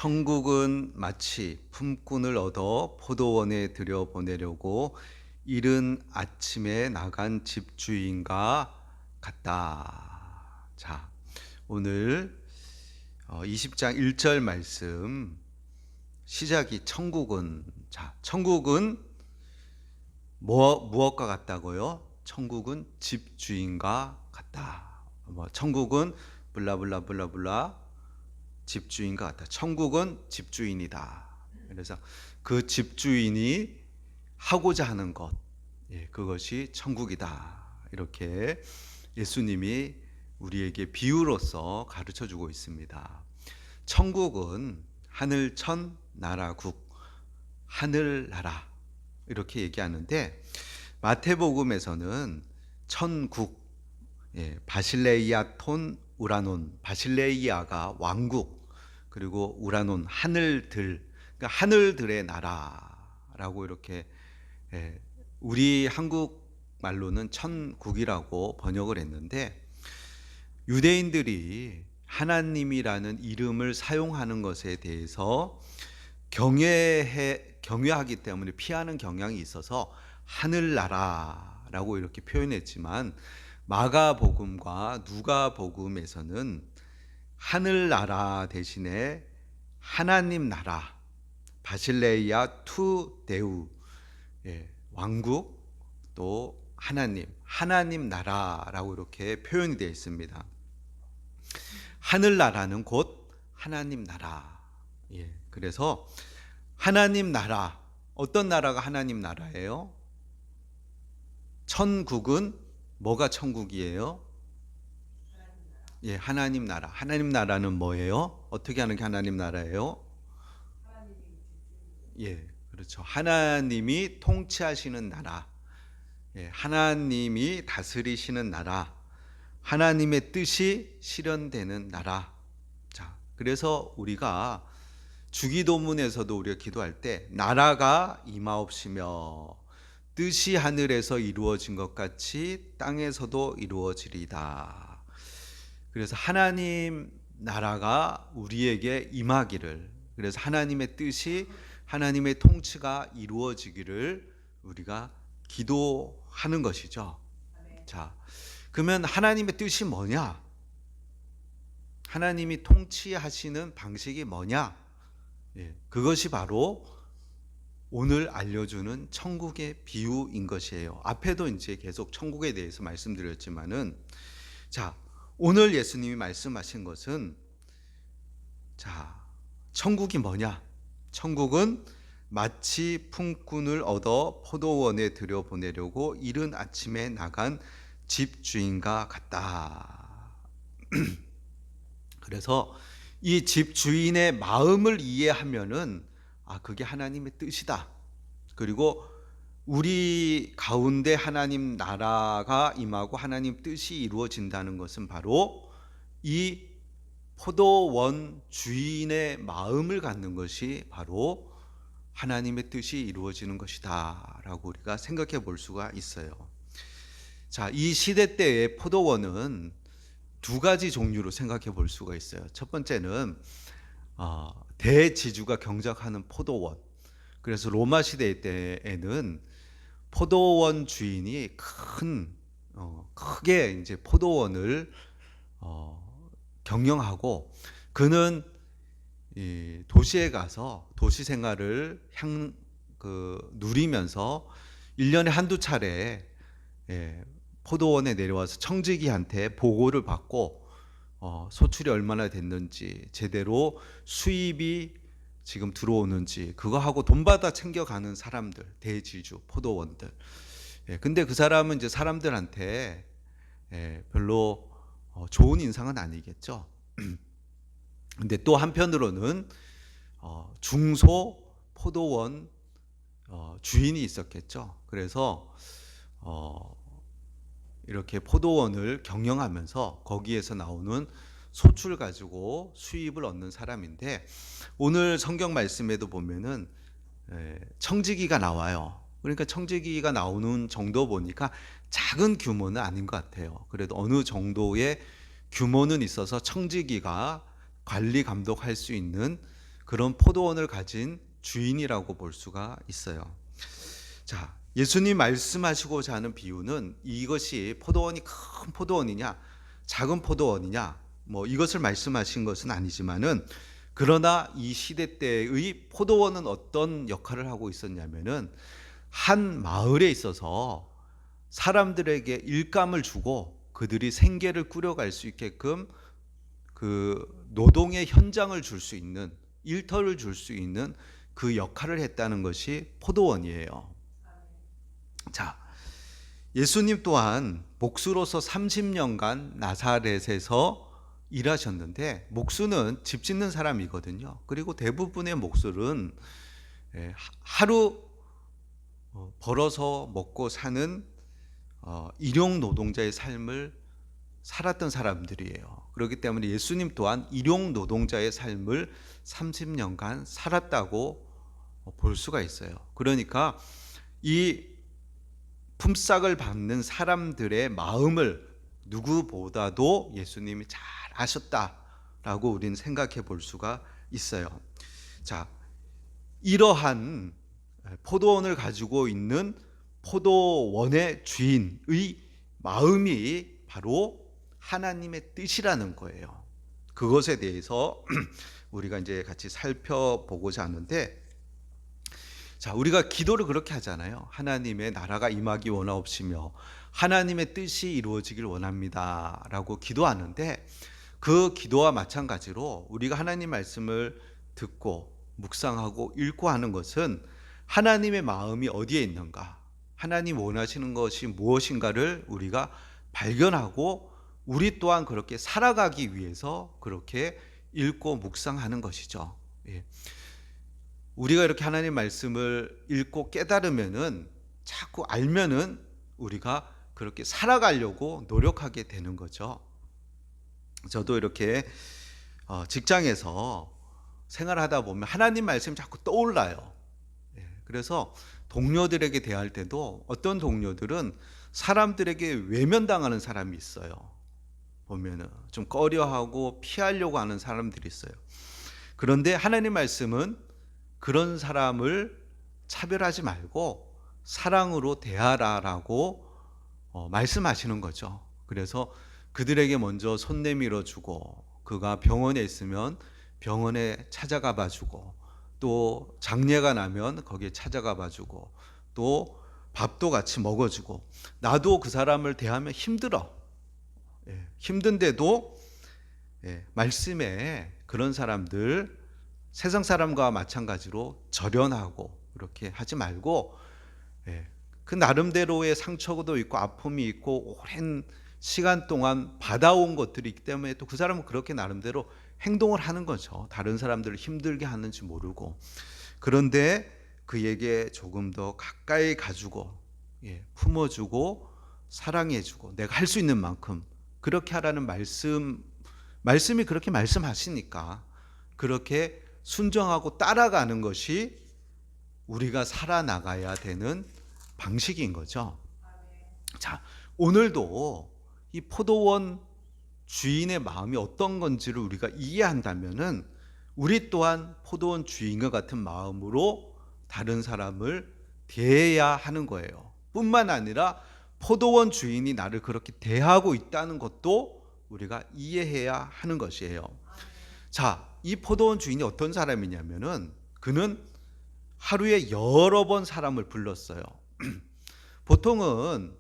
천국은 마치 품꾼을 얻어 포도원에 들여보내려고 이른 아침에 나간 집주인과 같다. 자, 오늘 20장 1절 말씀 시작이 천국은, 자, 천국은 무엇과 같다고요? 천국은 집주인과 같다. 천국은 블라블라블라블라 집주인과 같다. 천국은 집주인이다. 그래서 그 집주인이 하고자 하는 것, 그것이 천국이다. 이렇게 예수님이 우리에게 비유로서 가르쳐 주고 있습니다. 천국은 하늘천 나라국, 하늘나라 이렇게 얘기하는데, 마태복음에서는 천국, 바실레이아 톤 우라논, 바실레이아가 왕국, 그리고 우라논 하늘들, 그러니까 하늘들의 나라라고 이렇게, 우리 한국 말로는 천국이라고 번역을 했는데, 유대인들이 하나님이라는 이름을 사용하는 것에 대해서 경외하기 때문에 피하는 경향이 있어서 하늘나라라고 이렇게 표현했지만, 마가복음과 누가복음에서는 하늘나라 대신에 하나님 나라, 바실레이아 투 데우, 왕국, 또 하나님 나라라고 이렇게 표현이 되어 있습니다. 하늘나라는 곧 하나님 나라. 그래서 하나님 나라, 어떤 나라가 하나님 나라예요? 천국은 뭐가 천국이에요? 하나님 나라. 하나님 나라는 뭐예요? 어떻게 하는 게 하나님 나라예요? 그렇죠. 하나님이 통치하시는 나라, 하나님이 다스리시는 나라, 하나님의 뜻이 실현되는 나라. 자, 그래서 우리가 주기도문에서도 우리가 기도할 때 나라가 임하옵시며 뜻이 하늘에서 이루어진 것 같이 땅에서도 이루어지리다. 그래서 하나님 나라가 우리에게 임하기를, 그래서 하나님의 뜻이, 하나님의 통치가 이루어지기를 우리가 기도하는 것이죠. 자, 그러면 하나님의 뜻이 뭐냐? 하나님이 통치하시는 방식이 뭐냐? 그것이 바로 오늘 알려주는 천국의 비유인 것이에요. 앞에도 이제 계속 천국에 대해서 말씀드렸지만은, 자, 오늘 예수님이 말씀하신 것은, 자, 천국이 뭐냐? 천국은 마치 품꾼을 얻어 포도원에 들여보내려고 이른 아침에 나간 집주인과 같다. 그래서 이 집주인의 마음을 이해하면은, 그게 하나님의 뜻이다. 그리고 우리 가운데 하나님 나라가 임하고 하나님 뜻이 이루어진다는 것은 바로 이 포도원 주인의 마음을 갖는 것이 바로 하나님의 뜻이 이루어지는 것이다 라고 우리가 생각해 볼 수가 있어요. 자, 이 시대 때의 포도원은 두 가지 종류로 생각해 볼 수가 있어요. 첫 번째는 대지주가 경작하는 포도원. 그래서 로마 시대 때에는 포도원 주인이 크게 이제 포도원을 경영하고, 그는 이 도시에 가서 도시 생활을 누리면서 1년에 한두 차례 포도원에 내려와서 청지기한테 보고를 받고, 소출이 얼마나 됐는지, 제대로 수입이 지금 들어오는지, 그거 하고 돈 받아 챙겨가는 사람들, 대지주, 포도원들. 근데 그 사람은 이제 사람들한테 별로 좋은 인상은 아니겠죠. 근데 또 한편으로는 중소 포도원 주인이 있었겠죠. 그래서 이렇게 포도원을 경영하면서 거기에서 나오는 소출 가지고 수입을 얻는 사람인데, 오늘 성경 말씀에도 보면은 청지기가 나와요. 그러니까 청지기가 나오는 정도 보니까 작은 규모는 아닌 것 같아요. 그래도 어느 정도의 규모는 있어서 청지기가 관리 감독할 수 있는 그런 포도원을 가진 주인이라고 볼 수가 있어요. 자, 예수님 말씀하시고자 하는 비유는 이것이 포도원이 큰 포도원이냐 작은 포도원이냐 뭐 이것을 말씀하신 것은 아니지만은, 그러나 이 시대 때의 포도원은 어떤 역할을 하고 있었냐면은 한 마을에 있어서 사람들에게 일감을 주고 그들이 생계를 꾸려갈 수 있게끔 그 노동의 현장을 줄 수 있는, 일터를 줄 수 있는 그 역할을 했다는 것이 포도원이에요. 자, 예수님 또한 목수로서 30년간 나사렛에서 일하셨는데, 목수는 집 짓는 사람이거든요. 그리고 대부분의 목수는 하루 벌어서 먹고 사는 일용 노동자의 삶을 살았던 사람들이에요. 그렇기 때문에 예수님 또한 일용 노동자의 삶을 30년간 살았다고 볼 수가 있어요. 그러니까 이 품삯을 받는 사람들의 마음을 누구보다도 예수님이 잘 아셨다라고 우리는 생각해 볼 수가 있어요. 자, 이러한 포도원을 가지고 있는 포도원의 주인의 마음이 바로 하나님의 뜻이라는 거예요. 그것에 대해서 우리가 이제 같이 살펴보고자 하는데, 자, 우리가 기도를 그렇게 하잖아요. 하나님의 나라가 임하기 원하옵시며 하나님의 뜻이 이루어지길 원합니다 라고 기도하는데, 그 기도와 마찬가지로 우리가 하나님 말씀을 듣고 묵상하고 읽고 하는 것은 하나님의 마음이 어디에 있는가, 하나님 원하시는 것이 무엇인가를 우리가 발견하고 우리 또한 그렇게 살아가기 위해서 그렇게 읽고 묵상하는 것이죠. 예. 우리가 이렇게 하나님 말씀을 읽고 깨달으면은, 자꾸 알면은 우리가 그렇게 살아가려고 노력하게 되는 거죠. 저도 이렇게 직장에서 생활하다 보면 하나님 말씀이 자꾸 떠올라요. 그래서 동료들에게 대할 때도 어떤 동료들은 사람들에게 외면당하는 사람이 있어요. 보면은 좀 꺼려하고 피하려고 하는 사람들이 있어요. 그런데 하나님 말씀은 그런 사람을 차별하지 말고 사랑으로 대하라라고 말씀하시는 거죠. 그래서 그들에게 먼저 손 내밀어 주고, 그가 병원에 있으면 병원에 찾아가 봐주고, 또 장례가 나면 거기에 찾아가 봐주고, 또 밥도 같이 먹어주고. 나도 그 사람을 대하면 힘들어. 힘든데도 말씀에 그런 사람들, 세상 사람과 마찬가지로 절연하고 이렇게 하지 말고, 그 나름대로의 상처도 있고 아픔이 있고 오랜 시간 동안 받아온 것들이 있기 때문에 또 그 사람은 그렇게 나름대로 행동을 하는 거죠. 다른 사람들을 힘들게 하는지 모르고. 그런데 그에게 조금 더 가까이 가주고, 품어주고 사랑해주고, 내가 할 수 있는 만큼 그렇게 하라는 말씀이 그렇게 말씀하시니까 그렇게 순종하고 따라가는 것이 우리가 살아나가야 되는 방식인 거죠. 자, 오늘도 이 포도원 주인의 마음이 어떤 건지를 우리가 이해한다면은, 우리 또한 포도원 주인과 같은 마음으로 다른 사람을 대해야 하는 거예요. 뿐만 아니라 포도원 주인이 나를 그렇게 대하고 있다는 것도 우리가 이해해야 하는 것이에요. 자, 이 포도원 주인이 어떤 사람이냐면은, 그는 하루에 여러 번 사람을 불렀어요. 보통은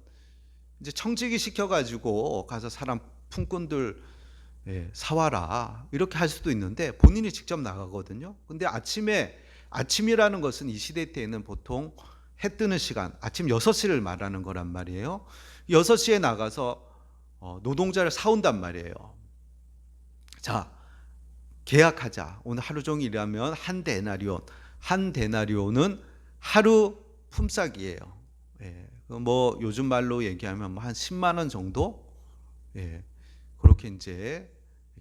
이제 청지기 시켜가지고 가서 사람 품꾼들 사와라 이렇게 할 수도 있는데, 본인이 직접 나가거든요. 근데 아침이라는 것은 이 시대 때에는 보통 해 뜨는 시간, 아침 6시를 말하는 거란 말이에요. 6시에 나가서 노동자를 사온단 말이에요. 자, 계약하자. 오늘 하루 종일 일하면 한 데나리온은 하루 품삯이에요. 뭐 요즘 말로 얘기하면 뭐 한 10만 원 정도, 그렇게 이제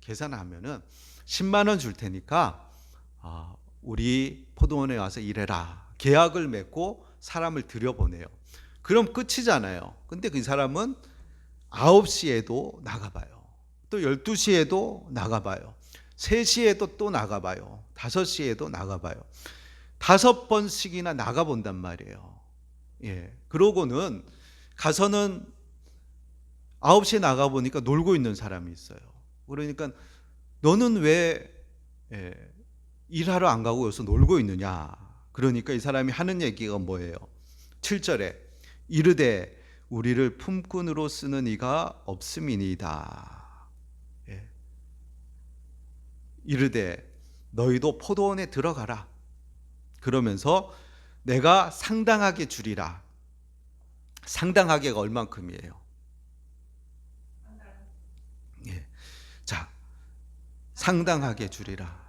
계산하면은 10만 원 줄 테니까 우리 포도원에 와서 일해라. 계약을 맺고 사람을 들여보내요. 그럼 끝이잖아요. 근데 그 사람은 9시에도 나가봐요. 또 12시에도 나가봐요. 3시에도 또 나가봐요. 5시에도 나가봐요. 5번씩이나 나가본단 말이에요. 예. 그러고는 가서는 9시에 나가보니까 놀고 있는 사람이 있어요. 그러니까 너는 왜 일하러 안 가고 여기서 놀고 있느냐. 그러니까 이 사람이 하는 얘기가 뭐예요? 7절에 이르되 우리를 품꾼으로 쓰는 이가 없음이니이다. 예. 이르되 너희도 포도원에 들어가라. 그러면서 내가 상당하게 주리라. 상당하게가 얼만큼이에요? 예. 자, 상당하게 주리라.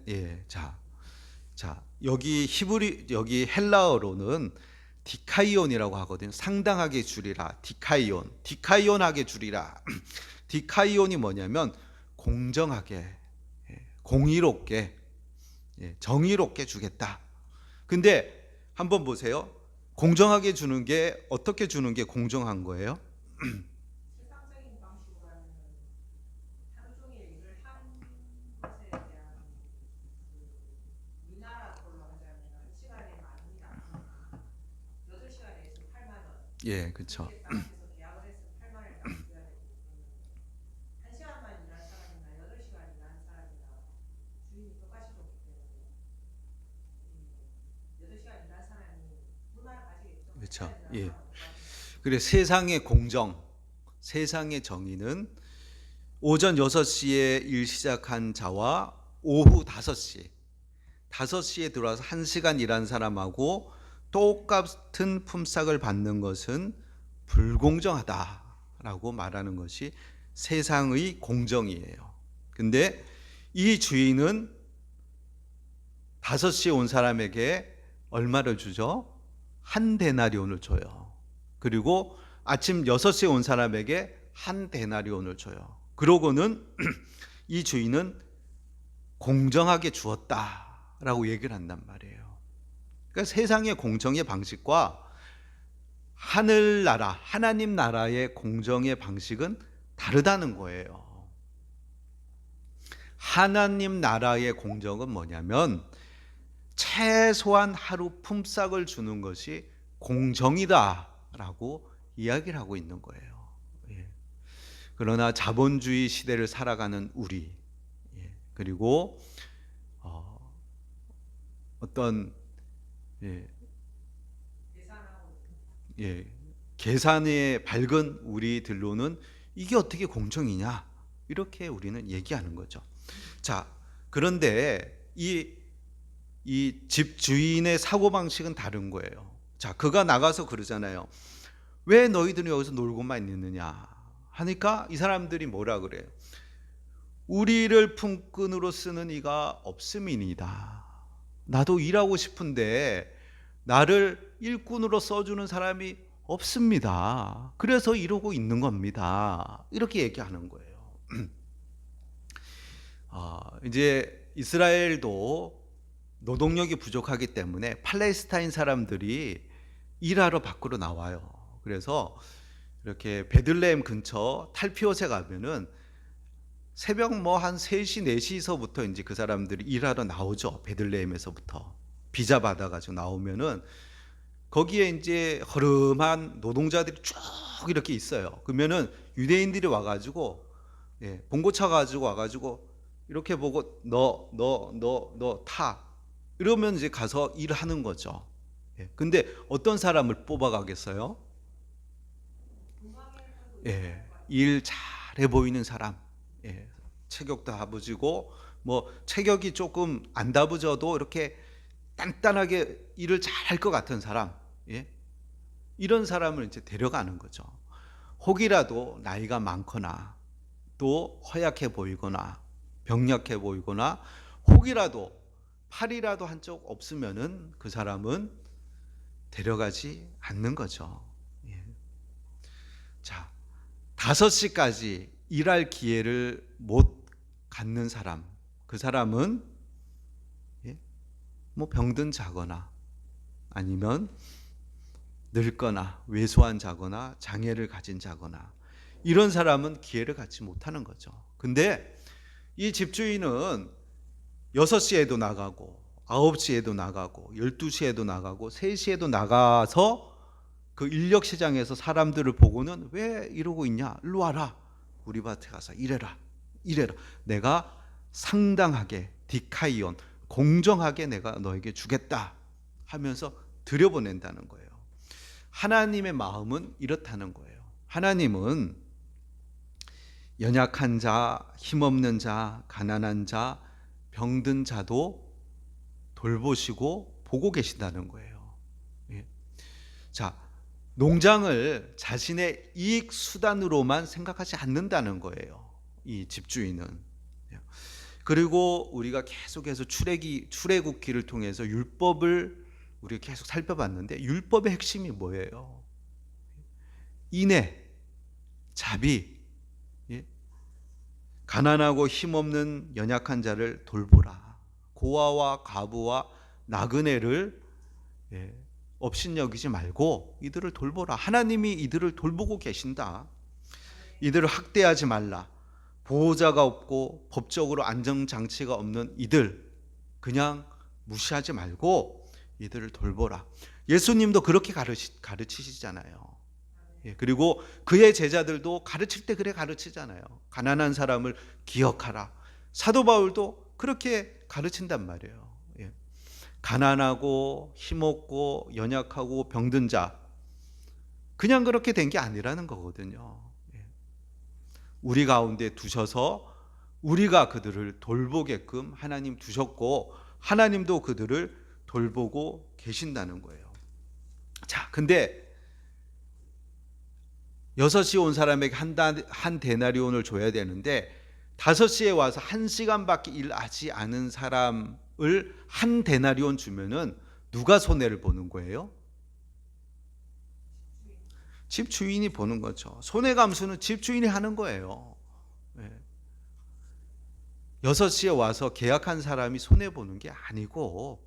예. 자, 여기 헬라어로는 디카이온이라고 하거든요. 상당하게 주리라. 디카이온하게 주리라. 디카이온이 뭐냐면 공정하게, 공의롭게, 정의롭게 주겠다. 근데 한번 보세요. 공정하게 주는 게 어떻게 주는 게 공정한 거예요? 세상적인 방식으로 하면 하루 종일 일을 한 것에 대한 우리나라 걸로 하자면 한 시간에 만 원이 나옵니다. 8시간에 해서 8만 원. 예, 그렇죠. 이렇게 딱 해서 계약을 해서 8만 원을 딱 줘야 되고 한 시간만 일한 사람이나 8시간 일한 사람이나 주인이 똑같이 줬기 때문에 8시간 일한 사람이 불만을 가지겠죠. 그렇죠. 일한 예. 사람은 그래 세상의 공정, 세상의 정의는 오전 6시에 일 시작한 자와 오후 5시에 들어와서 1시간 일한 사람하고 똑같은 품삯을 받는 것은 불공정하다라고 말하는 것이 세상의 공정이에요. 근데 이 주인은 5시에 온 사람에게 얼마를 주죠? 한 데나리온을 줘요. 그리고 아침 6시에 온 사람에게 한 데나리온을 줘요. 그러고는 이 주인은 공정하게 주었다라고 얘기를 한단 말이에요. 그러니까 세상의 공정의 방식과 하늘나라, 하나님 나라의 공정의 방식은 다르다는 거예요. 하나님 나라의 공정은 뭐냐면 최소한 하루 품삯을 주는 것이 공정이다라고 이야기를 하고 있는 거예요. 예. 그러나 자본주의 시대를 살아가는 우리, 그리고 어떤 계산에 밝은 우리들로는 이게 어떻게 공정이냐 이렇게 우리는 얘기하는 거죠. 자, 그런데 이 집 주인의 사고방식은 다른 거예요. 자, 그가 나가서 그러잖아요. 왜 너희들은 여기서 놀고만 있느냐 하니까 이 사람들이 뭐라 그래요? 우리를 품꾼으로 쓰는 이가 없음이니이다. 나도 일하고 싶은데 나를 일꾼으로 써주는 사람이 없습니다. 그래서 이러고 있는 겁니다. 이렇게 얘기하는 거예요. 이제 이스라엘도 노동력이 부족하기 때문에 팔레스타인 사람들이 일하러 밖으로 나와요. 그래서 이렇게 베들레헴 근처 탈피옷에 가면은 새벽 한 3시, 4시서부터 이제 그 사람들이 일하러 나오죠. 베들레헴에서부터. 비자 받아가지고 나오면은 거기에 이제 허름한 노동자들이 쭉 이렇게 있어요. 그러면은 유대인들이 와가지고, 봉고차 가지고 와가지고 이렇게 보고 너 타. 이러면 이제 가서 일하는 거죠. 근데 어떤 사람을 뽑아가겠어요? 일 잘해 보이는 사람. 체격도 다부지고 체격이 조금 안 다부져도 이렇게 단단하게 일을 잘할 것 같은 사람, 이런 사람을 이제 데려가는 거죠. 혹이라도 나이가 많거나 또 허약해 보이거나 병약해 보이거나 혹이라도 팔이라도 한쪽 없으면은 그 사람은 데려가지 않는 거죠. 자, 5시까지 일할 기회를 못 갖는 사람, 그 사람은 병든 자거나 아니면 늙거나 왜소한 자거나 장애를 가진 자거나 이런 사람은 기회를 갖지 못하는 거죠. 근데 이 집주인은 6시에도 나가고 9시에도 나가고 12시에도 나가고 3시에도 나가서 그 인력 시장에서 사람들을 보고는 왜 이러고 있냐? 일로 와라. 우리 밭에 가서 일해라. 일해라. 내가 상당하게 디카이온 공정하게 내가 너에게 주겠다 하면서 들여보낸다는 거예요. 하나님의 마음은 이렇다는 거예요. 하나님은 연약한 자, 힘없는 자, 가난한 자, 병든 자도 돌보시고 보고 계신다는 거예요. 예. 자, 농장을 자신의 이익 수단으로만 생각하지 않는다는 거예요. 이 집주인은. 그리고 우리가 계속해서 출애굽기를 통해서 율법을 우리가 계속 살펴봤는데 율법의 핵심이 뭐예요? 인애, 자비, 가난하고 힘없는 연약한 자를 돌보라. 고아와 과부와 나그네를 업신여기지 말고 이들을 돌보라. 하나님이 이들을 돌보고 계신다. 이들을 학대하지 말라. 보호자가 없고 법적으로 안정장치가 없는 이들 그냥 무시하지 말고 이들을 돌보라. 예수님도 그렇게 가르치시잖아요. 그리고 그의 제자들도 가르칠 때 그래 가르치잖아요. 가난한 사람을 기억하라. 사도 바울도 그렇게 가르친단 말이에요. 가난하고 힘없고 연약하고 병든 자 그냥 그렇게 된 게 아니라는 거거든요. 우리 가운데 두셔서 우리가 그들을 돌보게끔 하나님 두셨고 하나님도 그들을 돌보고 계신다는 거예요. 자, 근데 6시 온 사람에게 한 데나리온을 줘야 되는데 5시에 와서 1시간밖에 일하지 않은 사람을 한 데나리온 주면은 누가 손해를 보는 거예요? 집주인이 보는 거죠. 손해감수는 집주인이 하는 거예요. 6시에 와서 계약한 사람이 손해보는 게 아니고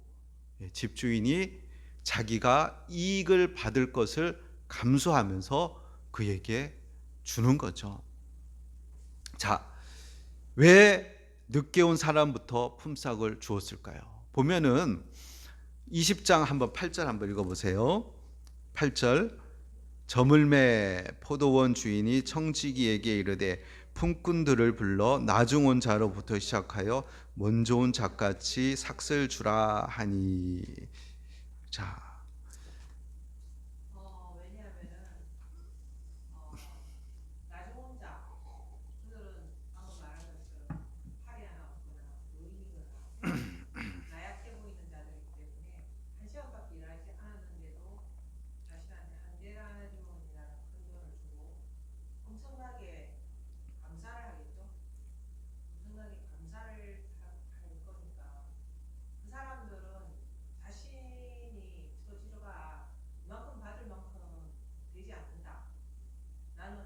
집주인이 자기가 이익을 받을 것을 감수하면서 그에게 주는 거죠. 자, 왜 늦게 온 사람부터 품삯을 주었을까요? 보면은 20장 한번 8절 한번 읽어보세요. 8절 저물매 포도원 주인이 청지기에게 이르되 품꾼들을 불러 나중 온 자로부터 시작하여 먼저 온 자같이 삭슬 주라 하니. 자, 왜냐하면은 나중 온 자, 그들은 방금 말한 것처럼 팔이 하나 없거나 노인이거나 나약해 보이는 자들이기 때문에 1시간밖에 일하지 않았는데도 자신한테 한 데나리온이라는 큰 돈을 주고 엄청나게 감사를 하겠죠. 엄청나게 감사를 할 거니까 그 사람들은 자신이 처지가 이만큼 받을 만큼 되지 않는다. 나는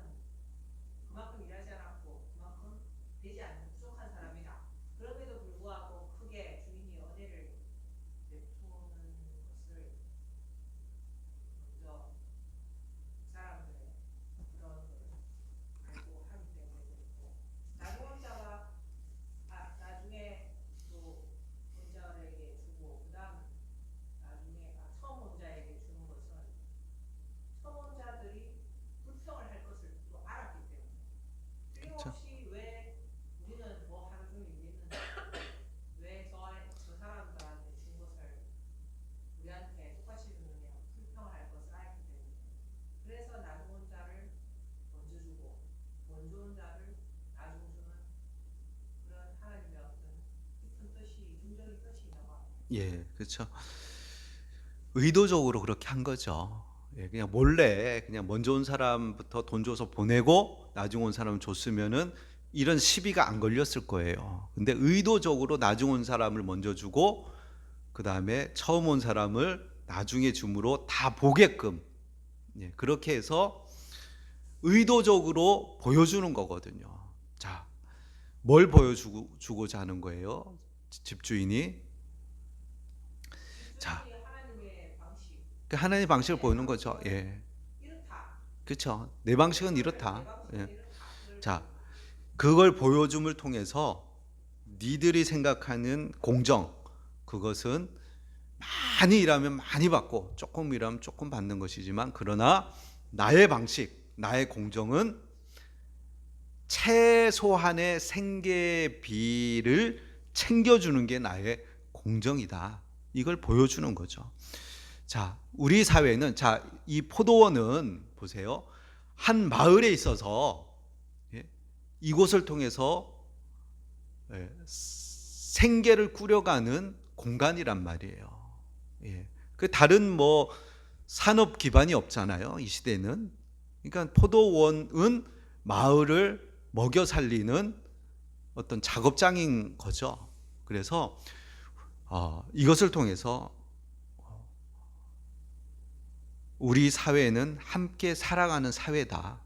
그만큼 일하지 않았고 그만큼 되지 않는 부족한 사람이다. 그럼에도 불구하고 크게 주인이 은혜를 베푸는 것을 먼저 그 사람들의 그런 걸 알고 하기 때문에 그렇고 나중 혼자가 나중에 또 혼자에게 주고 그다음 나중에 처음 혼자에게 주는 것은 처음 혼자들이 불평을 할 것을 또 알았기 때문에 틀림없이 왜 우리는 뭐 하루 종일 일했는데 왜 저 사람들한테 준 것을 우리한테 똑같이 주느냐 불평을 할 것을 알기 때문에 그래서 나중 온 자를 먼저 주고 먼저 온 자를 나중 주는 그런 하나님의 어떤 깊은 뜻이 중적인 뜻이 있는 것 같아요. 그렇죠. 의도적으로 그렇게 한 거죠. 그냥 몰래 그냥 먼저 온 사람부터 돈 줘서 보내고 나중 온 사람 줬으면은 이런 시비가 안 걸렸을 거예요. 근데 의도적으로 나중 온 사람을 먼저 주고 그 다음에 처음 온 사람을 나중에 줌으로 다 보게끔 그렇게 해서 의도적으로 보여주는 거거든요. 자, 뭘 보여주고자 하는 거예요? 집주인이. 자, 하나님의 방식. 그 하나님의 방식을 보이는 거죠. 이렇다. 그렇죠. 내 방식은 이렇다. 내 방식은 이렇다. 자, 그걸 보여줌을 통해서 니들이 생각하는 공정, 그것은 많이 일하면 많이 받고 조금 일하면 조금 받는 것이지만, 그러나 나의 방식, 나의 공정은 최소한의 생계비를 챙겨주는 게 나의 공정이다. 이걸 보여주는 거죠. 자, 우리 사회는, 자, 이 포도원은 보세요. 한 마을에 있어서, 예, 이곳을 통해서 생계를 꾸려가는 공간이란 말이에요. 예. 그 다른 뭐 산업 기반이 없잖아요, 이 시대는. 그러니까 포도원은 마을을 먹여 살리는 어떤 작업장인 거죠. 그래서 이것을 통해서 우리 사회는 함께 살아가는 사회다.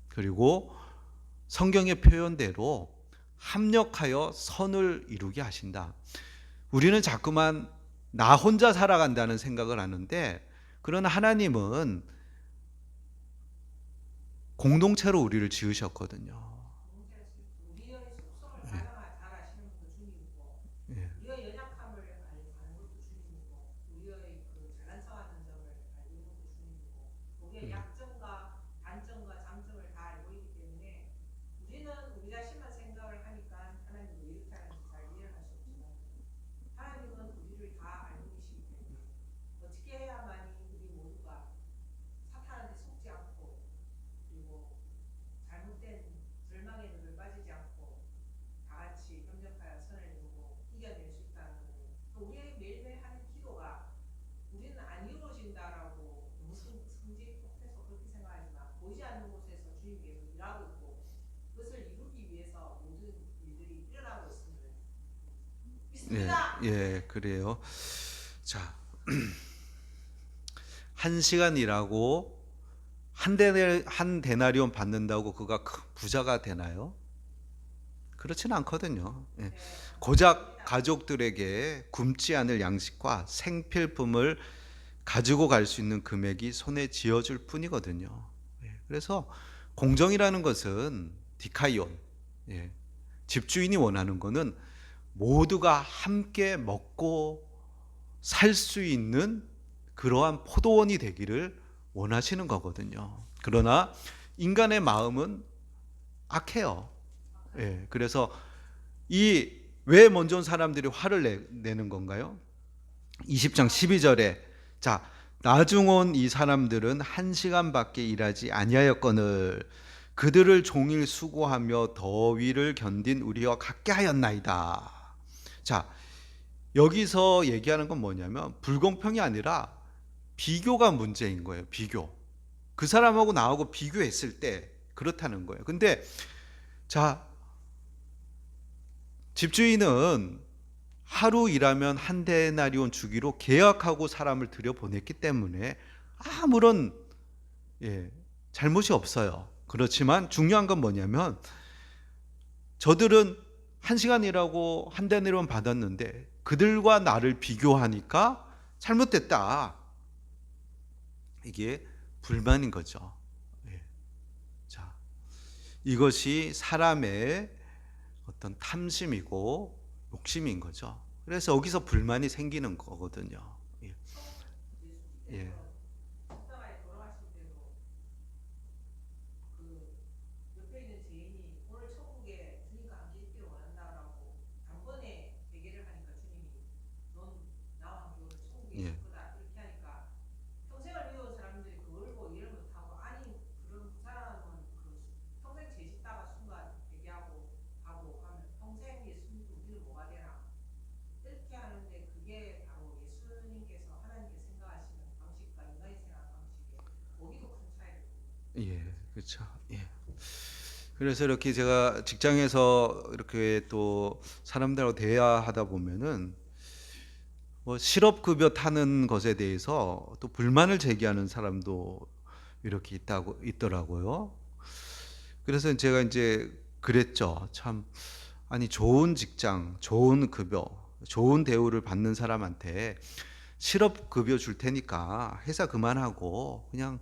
그리고 성경의 표현대로 합력하여 선을 이루게 하신다. 우리는 자꾸만 나 혼자 살아간다는 생각을 하는데, 그러나 하나님은 공동체로 우리를 지으셨거든요. 우리의 속성을 잘 아시는 분도 주님이고, 예. 우리의 연약함을 아는 것도 주님이고, 우리의 그 잘난 척하는 점을 알는 것도 주님이고, 우리의 약점과 단점과 장점을 다 알고 있기 때문에 우리는 우리 자신만 생각을 하니까 하나님이 왜 이렇게 하는지 잘 이해를 할 수 없지만, 하나님은 우리를 다 알고 계시기 때문에 어떻게 해야만이 우리 모두가 사탄한테 속지 않고, 그리고 잘못된 절망의 눈을 빠지지 않고 다 같이 협력하여 선을 이루고 이겨낼 수 있다는 거예요. 우리의 매일매일 하는 기도가 우리는 안 이루어진다라고 너무 성질폭해서 그렇게 생각하지만, 보이지 않는 곳에서 주님께서 일하고 있고 그것을 이루기 위해서 모든 일들이 일어나고 있음을 믿습니다. 예, 그래요. 자, 한 시간 일하고 한 데나리온 받는다고 그가 부자가 되나요? 그렇지는 않거든요. 예. 고작 가족들에게 굶지 않을 양식과 생필품을 가지고 갈 수 있는 금액이 손에 쥐어줄 뿐이거든요. 예. 그래서 공정이라는 것은 디카이온, 예, 집주인이 원하는 것은 모두가 함께 먹고 살 수 있는 그러한 포도원이 되기를 원하시는 거거든요. 그러나 인간의 마음은 악해요. 예, 그래서 왜 먼저 온 사람들이 화를 내는 건가요? 20장 12절에 자, 나중 온 이 사람들은 1시간밖에 일하지 아니하였거늘 그들을 종일 수고하며 더위를 견딘 우리와 같게 하였나이다. 자, 여기서 얘기하는 건 뭐냐면 불공평이 아니라 비교가 문제인 거예요. 비교. 그 사람하고 나하고 비교했을 때 그렇다는 거예요. 근데 자, 집주인은 하루 일하면 한 데나리온 주기로 계약하고 사람을 들여보냈기 때문에 아무런 잘못이 없어요. 그렇지만 중요한 건 뭐냐면 저들은 1시간 일하고 한 데나리온 받았는데 그들과 나를 비교하니까 잘못됐다. 이게 불만인 거죠. 자, 이것이 사람의 어떤 탐심이고 욕심인 거죠. 그래서 여기서 불만이 생기는 거거든요. 예. 십자가에 돌아가실 때도 그 옆에 있는 죄인이 오늘 천국에 주님과 함께 있기를 원한다라고 단번에 대결을 하니까 주님이 넌 나와 함께 오늘 천국에 있을 거다 이렇게 하니까 평생을 미워온 사람들이 그걸 보고 이해를 못하고, 아니 그럼 그 사람은 그 평생 죄 짓다가 순간 회개하고 하고 하면 평생 예수 믿고 우리는 뭐가 되나 이렇게 하는데, 그게 바로 예수님께서 하나님께 생각하시는 방식과 인간이 생각하는 방식에 거기도 큰 차이를 봅니다. 예, 그렇죠. 예. 그래서 이렇게 제가 직장에서 이렇게 또 사람들하고 대화하다 보면은 뭐 실업급여 타는 것에 대해서 또 불만을 제기하는 사람도 이렇게 있더라고요. 그래서 제가 이제 그랬죠. 참, 아니, 좋은 직장, 좋은 급여, 좋은 대우를 받는 사람한테 실업급여 줄 테니까 회사 그만하고 그냥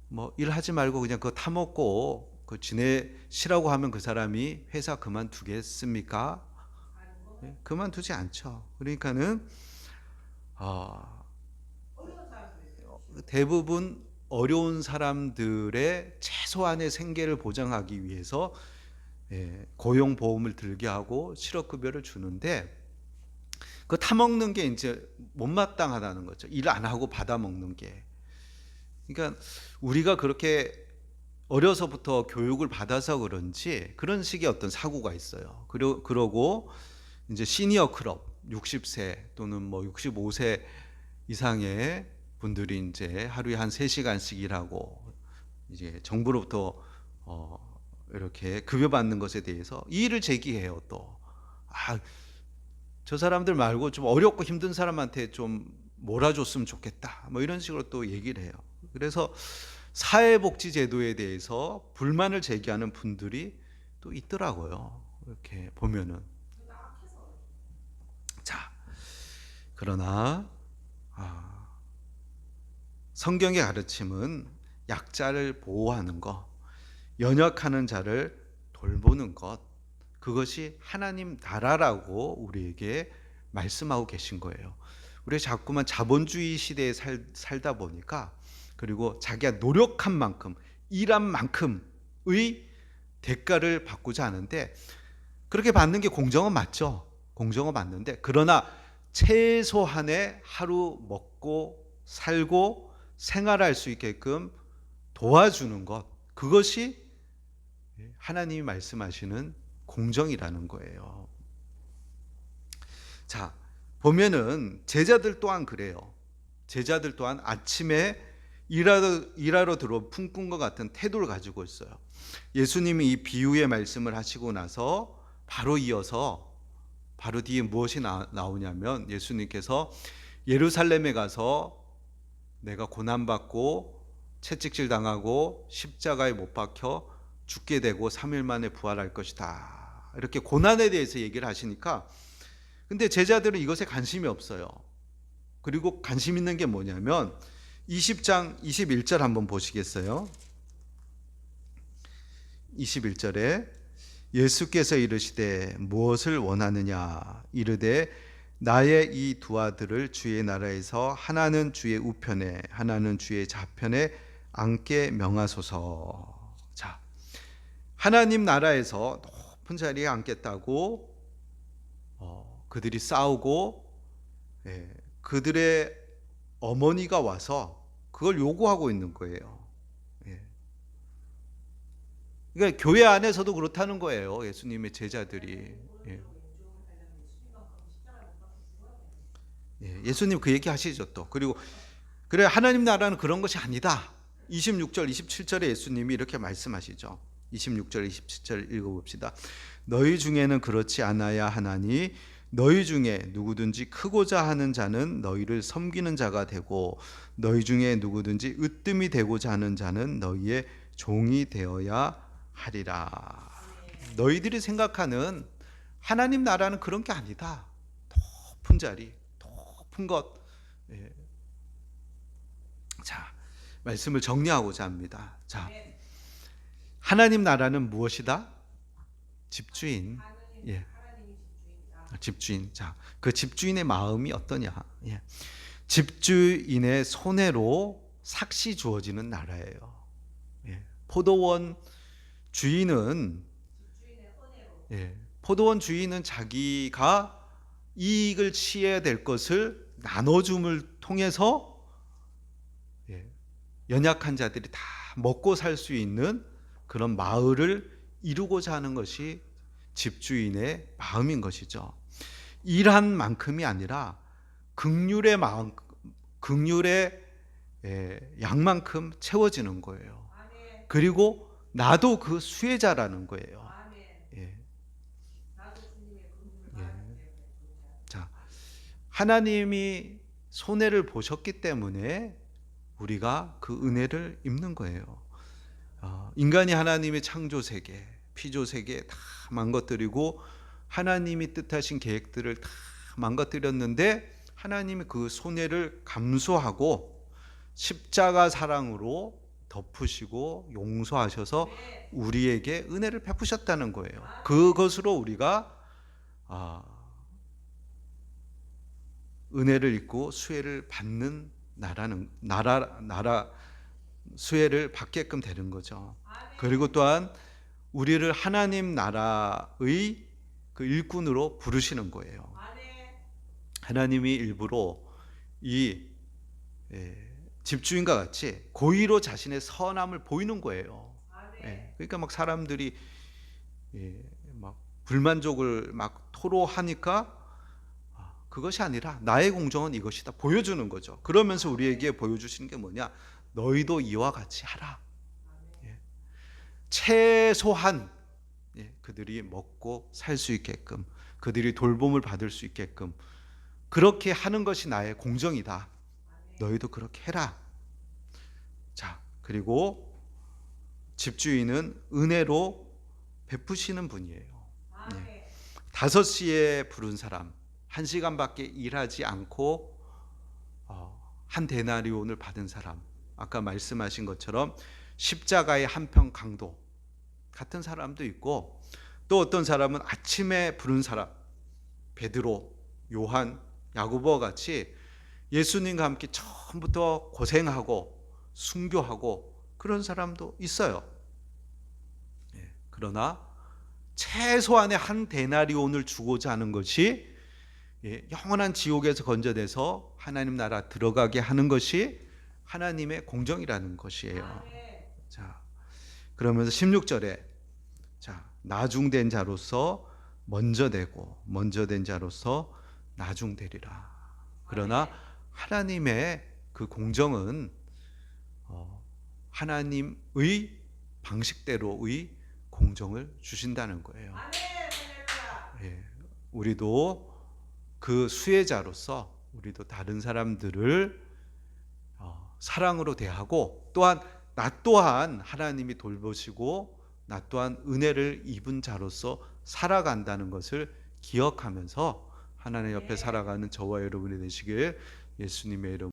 뭐 일하지 말고 그냥 그거 타먹고 그 지내시라고 하면 그 사람이 회사 그만두겠습니까? 그만두지 않죠. 그러니까는 어려운 사람들이에요. 대부분 어려운 사람들의 최소한의 생계를 보장하기 위해서 고용보험을 들게 하고 실업급여를 주는데, 그 타먹는 게 이제 못마땅하다는 거죠. 일 안 하고 받아먹는 게. 그러니까 우리가 그렇게 어려서부터 교육을 받아서 그런지 그런 식의 어떤 사고가 있어요. 그러고 이제 시니어 클럽 60세 또는 뭐 65세 이상의 분들이 이제 하루에 한 3시간씩 일하고 이제 정부로부터 이렇게 급여받는 것에 대해서 이의를 제기해요. 또 저 사람들 말고 좀 어렵고 힘든 사람한테 좀 몰아줬으면 좋겠다, 뭐 이런 식으로 또 얘기를 해요. 그래서 사회복지제도에 대해서 불만을 제기하는 분들이 또 있더라고요. 이렇게 보면은. 자, 그러나 성경의 가르침은 약자를 보호하는 것, 연약하는 자를 돌보는 것, 그것이 하나님 나라라고 우리에게 말씀하고 계신 거예요. 우리가 자꾸만 자본주의 시대에 살다 보니까, 그리고 자기가 노력한 만큼, 일한 만큼의 대가를 받고자 하는데, 그렇게 받는 게 공정은 맞죠. 공정은 맞는데, 그러나 최소한의 하루 먹고 살고 생활할 수 있게끔 도와주는 것, 그것이 하나님이 말씀하시는 공정이라는 거예요. 자, 보면은 제자들 또한 그래요. 제자들 또한 아침에 일하러 들어온 품꾼과 같은 태도를 가지고 있어요. 예수님이 이 비유의 말씀을 하시고 나서 바로 이어서 바로 뒤에 무엇이 나오냐면, 예수님께서 예루살렘에 가서 내가 고난받고 채찍질 당하고 십자가에 못 박혀 죽게 되고 3일 만에 부활할 것이다, 이렇게 고난에 대해서 얘기를 하시니까, 근데 제자들은 이것에 관심이 없어요. 그리고 관심 있는 게 뭐냐면 20장 21절 한번 보시겠어요? 21절에 예수께서 이르시되 무엇을 원하느냐 이르되 나의 이 두 아들을 주의 나라에서 하나는 주의 우편에 하나는 주의 좌편에 앉게 명하소서. 자, 하나님 나라에서 높은 자리에 앉겠다고 그들이 싸우고, 그들의 어머니가 와서 그걸 요구하고 있는 거예요. 그러니까 교회 안에서도 그렇다는 거예요. 예수님의 제자들이. 예수님 그 얘기 하시죠 또. 그리고 그래, 하나님 나라는 그런 것이 아니다. 26절 27절에 예수님이 이렇게 말씀하시죠. 26절 27절 읽어봅시다. 너희 중에는 그렇지 않아야 하나니 너희 중에 누구든지 크고자 하는 자는 너희를 섬기는 자가 되고 너희 중에 누구든지 으뜸이 되고자 하는 자는 너희의 종이 되어야 하리라. 너희들이 생각하는 하나님 나라는 그런 게 아니다. 높은 자리, 높은 것. 자, 말씀을 정리하고자 합니다. 자, 하나님 나라는 무엇이다? 집주인. 집주인. 자, 그 집주인의 마음이 어떠냐? 집주인의 손해로 삭시 주어지는 나라예요. 포도원 주인은 자기가 이익을 취해야 될 것을 나눠줌을 통해서 연약한 자들이 다 먹고 살 수 있는 그런 마을을 이루고자 하는 것이 집주인의 마음인 것이죠. 일한 만큼이 아니라 긍휼의 마음, 긍휼의 양만큼 채워지는 거예요. 그리고 나도 그 수혜자라는 거예요. 자, 하나님이 손해를 보셨기 때문에 우리가 그 은혜를 입는 거예요. 인간이 하나님의 창조 세계, 피조 세계 다 망가뜨리고 하나님이 뜻하신 계획들을 다 망가뜨렸는데, 하나님이 그 손해를 감수하고 십자가 사랑으로 덮으시고 용서하셔서 우리에게 은혜를 베푸셨다는 거예요. 그것으로 우리가 은혜를 입고 수혜를 받는 나라 수혜를 받게끔 되는 거죠. 그리고 또한 우리를 하나님 나라의 그 일꾼으로 부르시는 거예요. 하나님이 일부러 이 집주인과 같이 고의로 자신의 선함을 보이는 거예요. 그러니까 막 사람들이 막 불만족을 막 토로하니까 그것이 아니라 나의 공정은 이것이다 보여주는 거죠. 그러면서 우리에게 보여주시는 게 뭐냐? 너희도 이와 같이 하라. 최소한 그들이 먹고 살 수 있게끔, 그들이 돌봄을 받을 수 있게끔 그렇게 하는 것이 나의 공정이다. 너희도 그렇게 해라. 자, 그리고 집주인은 은혜로 베푸시는 분이에요. 5시에 부른 사람 1시간밖에 일하지 않고 한 데나리온을 받은 사람, 아까 말씀하신 것처럼 십자가의 한편 강도 같은 사람도 있고, 또 어떤 사람은 아침에 부른 사람, 베드로, 요한, 야고보 같이 예수님과 함께 처음부터 고생하고 순교하고 그런 사람도 있어요. 그러나 최소한의 한 데나리온을 주고자 하는 것이 영원한 지옥에서 건져내서 하나님 나라 들어가게 하는 것이 하나님의 공정이라는 것이에요. 자, 그러면서 16절에 자, 나중된 자로서 먼저 되고 먼저 된 자로서 나중되리라. 그러나 하나님의 그 공정은 하나님의 방식대로의 공정을 주신다는 거예요. 우리도 그 수혜자로서 우리도 다른 사람들을 사랑으로 대하고, 또한 나 또한 하나님이 돌보시고 나 또한 은혜를 입은 자로서 살아간다는 것을 기억하면서 하나님 옆에 살아가는 저와 여러분이 되시길 예수님의 이름